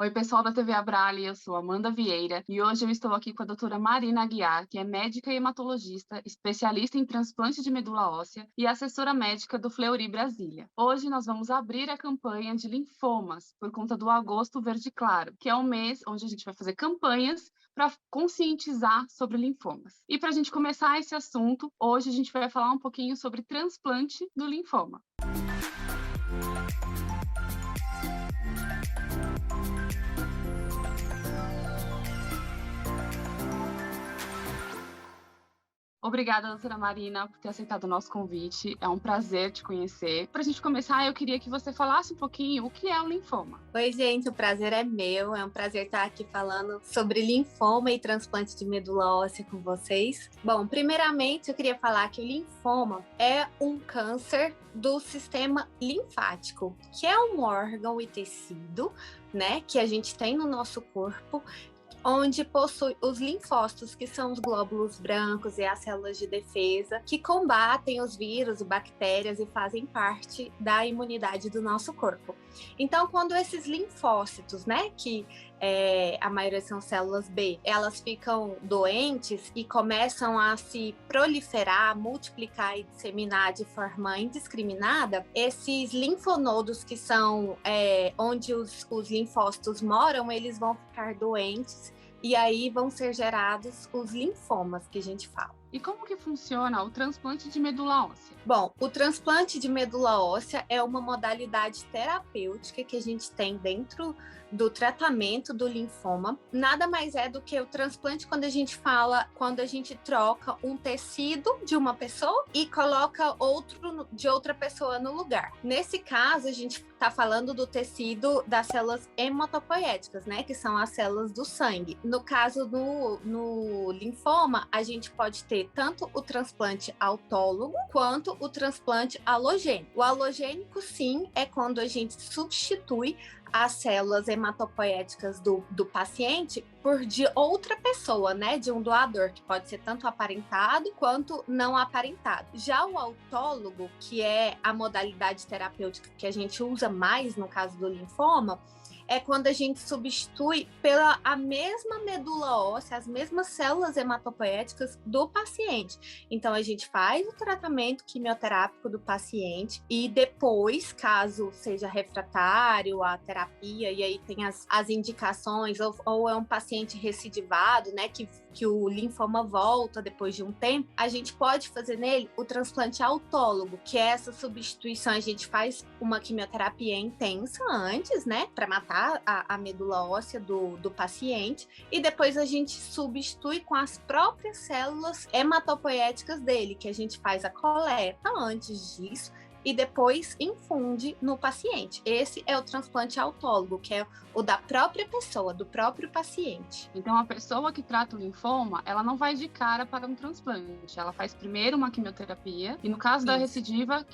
Oi, pessoal da TV Abrale, eu sou Amanda Vieira e hoje eu estou aqui com a doutora Marina Aguiar, que é médica e hematologista, especialista em transplante de medula óssea e assessora médica do Fleury Brasília. Hoje nós vamos abrir a campanha de linfomas por conta do Agosto Verde Claro, que é um mês onde a gente vai fazer campanhas para conscientizar sobre linfomas. E para a gente começar esse assunto, hoje a gente vai falar um pouquinho sobre transplante do linfoma. Obrigada, doutora Marina, por ter aceitado o nosso convite. É um prazer te conhecer. Para a gente começar, eu queria que você falasse um pouquinho o que é o linfoma. Oi, gente, o prazer é meu. É um prazer estar aqui falando sobre linfoma e transplante de medula óssea com vocês. Bom, primeiramente, eu queria falar que o linfoma é um câncer do sistema linfático, que é um órgão e tecido, né, que a gente tem no nosso corpo, onde possui os linfócitos, que são os glóbulos brancos e as células de defesa, que combatem os vírus e bactérias e fazem parte da imunidade do nosso corpo. Então, quando esses linfócitos, né, que a maioria são células B, elas ficam doentes e começam a se proliferar, multiplicar e disseminar de forma indiscriminada, esses linfonodos, que são onde os linfócitos moram, eles vão ficar doentes e aí vão ser gerados os linfomas que a gente fala. E como que funciona o transplante de medula óssea? Bom, o transplante de medula óssea é uma modalidade terapêutica que a gente tem dentro do tratamento do linfoma. Nada mais é do que o transplante quando a gente troca um tecido de uma pessoa e coloca outro de outra pessoa no lugar. Nesse caso, a gente está falando do tecido das células hematopoéticas, né, que são as células do sangue. No caso no linfoma, a gente pode ter tanto o transplante autólogo quanto o transplante halogênico. O halogênico, sim, é quando a gente substitui as células hematopoéticas do paciente por de outra pessoa, né? De um doador, que pode ser tanto aparentado quanto não aparentado. Já o autólogo, que é a modalidade terapêutica que a gente usa mais no caso do linfoma, é quando a gente substitui pela a mesma medula óssea, as mesmas células hematopoéticas do paciente. Então, a gente faz o tratamento quimioterápico do paciente e depois, caso seja refratário à terapia, e aí tem as indicações, ou é um paciente recidivado, né, que o linfoma volta depois de um tempo, a gente pode fazer nele o transplante autólogo, que é essa substituição. A gente faz uma quimioterapia intensa antes, né, para matar a medula óssea do paciente, e depois a gente substitui com as próprias células hematopoéticas dele, que a gente faz a coleta antes disso e depois infunde no paciente. Esse é o transplante autólogo, que é o da própria pessoa, do próprio paciente. Então, a pessoa que trata o linfoma, ela não vai de cara para um transplante. Ela faz primeiro uma quimioterapia e, no caso da recidiva,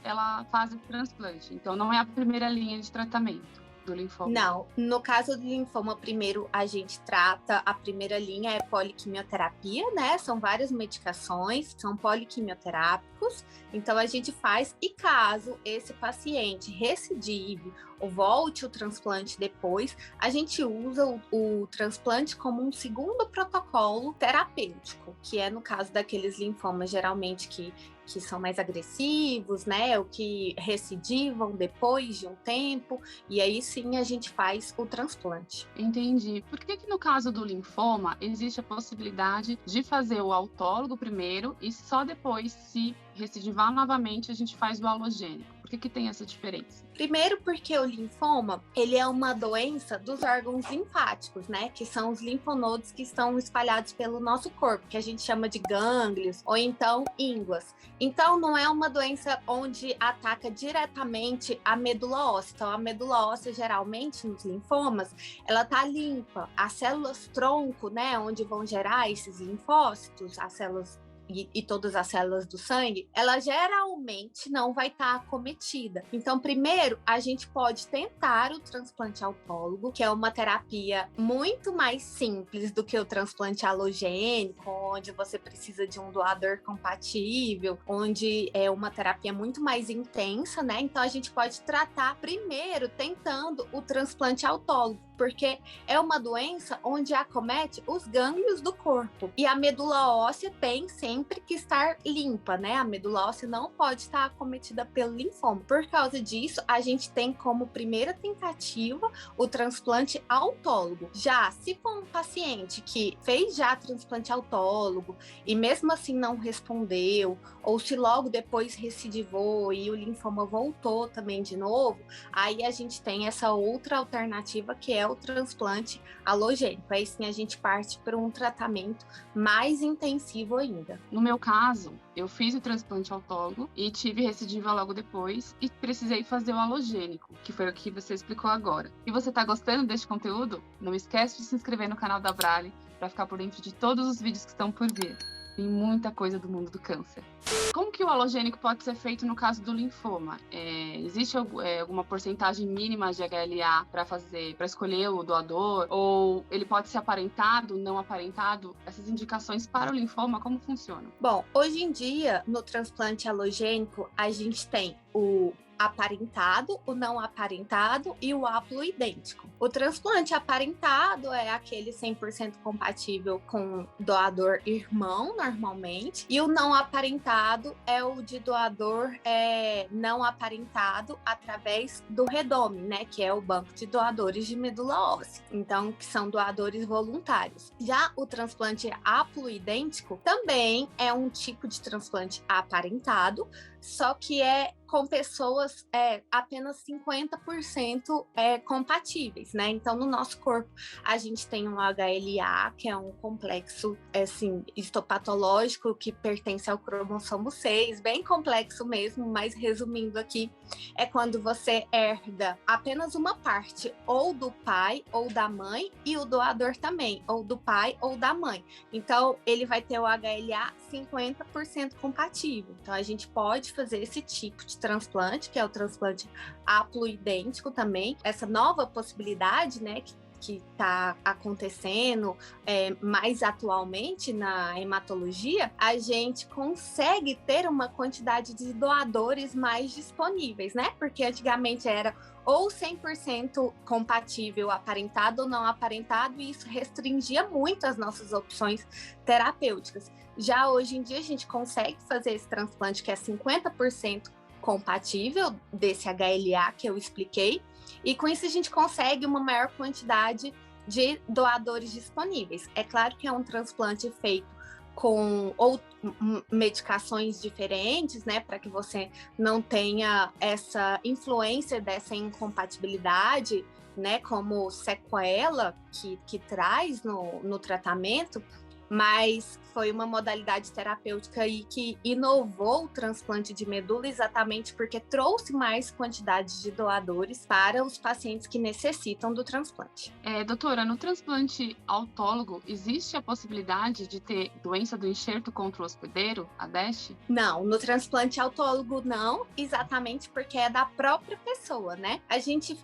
ela faz o transplante. Então, não é a primeira linha de tratamento do linfoma. Não, no caso do linfoma, primeiro a gente trata, a primeira linha é poliquimioterapia, né? São várias medicações, são poliquimioterápicos, então a gente faz, e caso esse paciente recidive ou volte o transplante depois, a gente usa o transplante como um segundo protocolo terapêutico, que é no caso daqueles linfomas geralmente que são mais agressivos, né, ou que recidivam depois de um tempo, e aí sim a gente faz o transplante. Entendi. Por que no caso do linfoma existe a possibilidade de fazer o autólogo primeiro e só depois, se recidivar novamente, a gente faz o halogênico? Por que tem essa diferença? Primeiro porque o linfoma, ele é uma doença dos órgãos linfáticos, né? Que são os linfonodos que estão espalhados pelo nosso corpo, que a gente chama de gânglios ou então ínguas. Então, não é uma doença onde ataca diretamente a medula óssea. Então, a medula óssea, geralmente, nos linfomas, ela tá limpa. As células tronco, né? Onde vão gerar esses linfócitos, as células e todas as células do sangue, ela geralmente não vai estar acometida. Então, primeiro, a gente pode tentar o transplante autólogo, que é uma terapia muito mais simples do que o transplante halogênico, onde você precisa de um doador compatível, onde é uma terapia muito mais intensa, né? Então, a gente pode tratar primeiro tentando o transplante autólogo. porque é uma doença onde acomete os gânglios do corpo. E a medula óssea tem sempre que estar limpa, né? A medula óssea não pode estar acometida pelo linfoma. Por causa disso, a gente tem como primeira tentativa o transplante autólogo. Já se for um paciente que fez já transplante autólogo e mesmo assim não respondeu, ou se logo depois recidivou e o linfoma voltou também de novo, aí a gente tem essa outra alternativa que é o transplante alogênico. Aí sim a gente parte para um tratamento mais intensivo ainda. No meu caso, eu fiz o transplante autólogo e tive recidiva logo depois e precisei fazer o alogênico, que foi o que você explicou agora. E você está gostando deste conteúdo? Não esquece de se inscrever no canal da Brale para ficar por dentro de todos os vídeos que estão por vir. Tem muita coisa do mundo do câncer. Como que o alogênico pode ser feito no caso do linfoma? Existe alguma porcentagem mínima de HLA para escolher o doador? Ou ele pode ser aparentado, não aparentado? Essas indicações para o linfoma, como funcionam? Bom, hoje em dia, no transplante alogênico, a gente tem o aparentado, o não aparentado e o haploidêntico. O transplante aparentado é aquele 100% compatível com doador irmão, normalmente, e o não aparentado é o de doador não aparentado através do REDOME, né, que é o banco de doadores de medula óssea, então, que são doadores voluntários. Já o transplante haploidêntico também é um tipo de transplante aparentado, só que é com pessoas apenas 50% compatíveis, né? Então, no nosso corpo, a gente tem um HLA, que é um complexo histopatológico que pertence ao cromossomo 6, bem complexo mesmo, mas resumindo aqui, é quando você herda apenas uma parte, ou do pai ou da mãe, e o doador também, ou do pai ou da mãe. Então, ele vai ter o HLA 50% compatível. Então, a gente pode fazer esse tipo de transplante, que é o transplante haploidêntico também. Essa nova possibilidade, né, que está acontecendo mais atualmente na hematologia, a gente consegue ter uma quantidade de doadores mais disponíveis, né? Porque antigamente era ou 100% compatível, aparentado ou não aparentado, e isso restringia muito as nossas opções terapêuticas. Já hoje em dia a gente consegue fazer esse transplante que é 50% compatível desse HLA que eu expliquei, e com isso a gente consegue uma maior quantidade de doadores disponíveis. É claro que é um transplante feito com medicações diferentes, né, para que você não tenha essa influência dessa incompatibilidade, né, como sequela que traz no tratamento, mas foi uma modalidade terapêutica aí que inovou o transplante de medula exatamente porque trouxe mais quantidade de doadores para os pacientes que necessitam do transplante. Doutora, no transplante autólogo, existe a possibilidade de ter doença do enxerto contra o hospedeiro, a DESH? Não, no transplante autólogo não, exatamente porque é da própria pessoa, né? A gente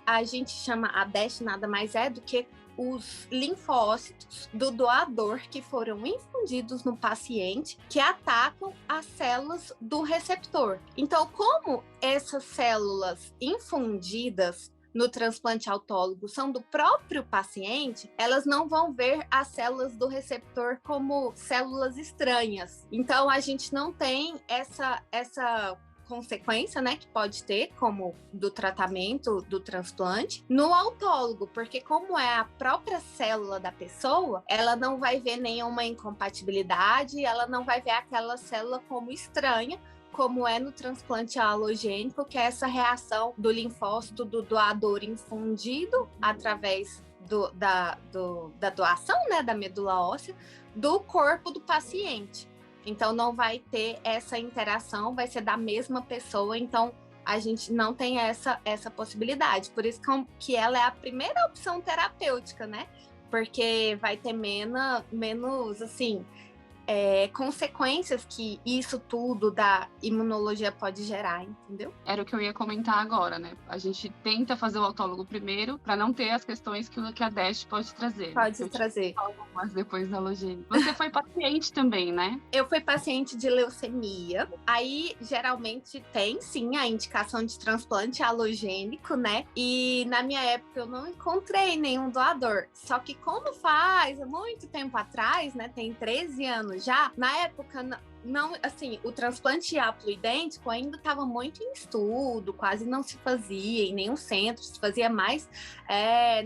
chama a DESH nada mais é do que os linfócitos do doador que foram infundidos no paciente que atacam as células do receptor. Então, como essas células infundidas no transplante autólogo são do próprio paciente, elas não vão ver as células do receptor como células estranhas. Então, a gente não tem essa consequência, né, que pode ter, como do tratamento do transplante, no autólogo, porque como é a própria célula da pessoa, ela não vai ver nenhuma incompatibilidade, ela não vai ver aquela célula como estranha, como é no transplante alogênico, que é essa reação do linfócito do doador infundido através da doação, né, da medula óssea, do corpo do paciente. Então, não vai ter essa interação, vai ser da mesma pessoa, então a gente não tem essa possibilidade. Por isso que ela é a primeira opção terapêutica, né? Porque vai ter menos assim, consequências que isso tudo da imunologia pode gerar, entendeu? Era o que eu ia comentar agora, né? A gente tenta fazer o autólogo primeiro para não ter as questões que a DEST pode trazer. Pode trazer. Mas depois da alogênico. Você foi paciente também, né? Eu fui paciente de leucemia. Aí, geralmente, tem sim a indicação de transplante alogênico, né? E na minha época eu não encontrei nenhum doador. Só que como faz muito tempo atrás, né? Tem 13 anos já, na época não, assim, o transplante haploidêntico ainda estava muito em estudo, quase não se fazia em nenhum centro, se fazia mais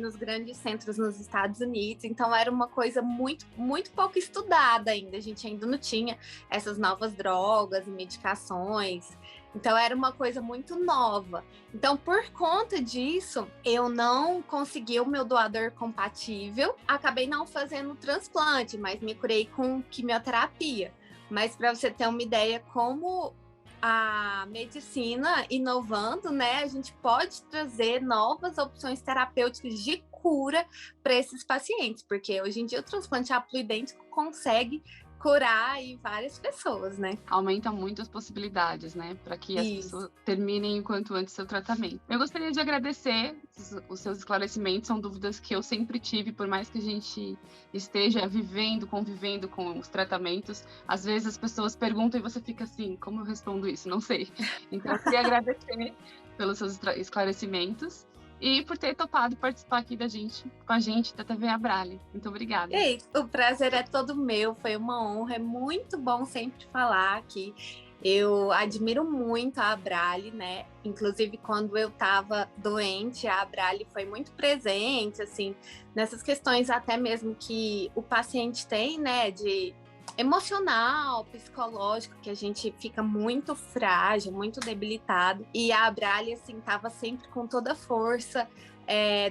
nos grandes centros nos Estados Unidos, então era uma coisa muito, muito pouco estudada ainda, a gente ainda não tinha essas novas drogas e medicações, então era uma coisa muito nova. Então, por conta disso, eu não consegui o meu doador compatível, acabei não fazendo transplante, mas me curei com quimioterapia. Mas para você ter uma ideia como a medicina inovando, né, a gente pode trazer novas opções terapêuticas de cura para esses pacientes, porque hoje em dia o transplante haploidêntico consegue curar aí várias pessoas, né? Aumenta muito as possibilidades, né? Para que as pessoas terminem o quanto antes seu tratamento. Eu gostaria de agradecer os seus esclarecimentos, são dúvidas que eu sempre tive, por mais que a gente esteja convivendo com os tratamentos. Às vezes as pessoas perguntam e você fica assim, como eu respondo isso? Não sei. Então, eu queria agradecer pelos seus esclarecimentos. E por ter topado participar aqui com a gente da TV Abrale. Muito obrigada. Ei, o prazer é todo meu, foi uma honra, é muito bom sempre falar aqui. Eu admiro muito a Abrale, né? Inclusive, quando eu estava doente, a Abrale foi muito presente, assim, nessas questões até mesmo que o paciente tem, né? De emocional, psicológico, que a gente fica muito frágil, muito debilitado. E a Abrale, assim, estava sempre com toda a força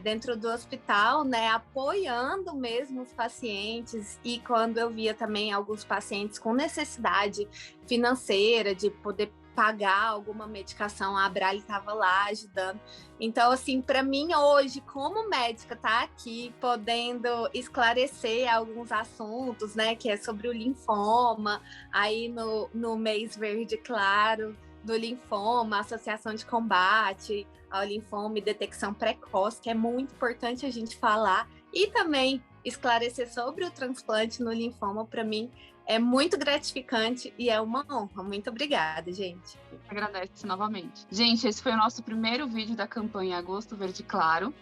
dentro do hospital, né, apoiando mesmo os pacientes. E quando eu via também alguns pacientes com necessidade financeira de poder pagar alguma medicação, a Abrale estava lá ajudando. Então, assim, para mim hoje, como médica, tá aqui podendo esclarecer alguns assuntos, né, que é sobre o linfoma, aí no mês verde claro do linfoma, associação de combate ao linfoma e detecção precoce, que é muito importante a gente falar, e também esclarecer sobre o transplante no linfoma, para mim, é muito gratificante e é uma honra. Muito obrigada, gente. Agradeço novamente. Gente, esse foi o nosso primeiro vídeo da campanha Agosto Verde Claro.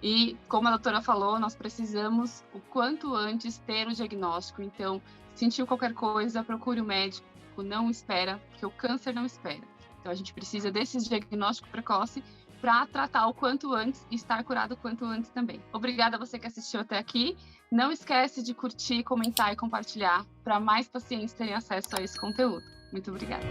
E, como a doutora falou, nós precisamos, o quanto antes, ter o diagnóstico. Então, sentiu qualquer coisa, procure o médico, não espera, porque o câncer não espera. Então, a gente precisa desse diagnóstico precoce para tratar o quanto antes e estar curado o quanto antes também. Obrigada a você que assistiu até aqui. Não esquece de curtir, comentar e compartilhar para mais pacientes terem acesso a esse conteúdo. Muito obrigada.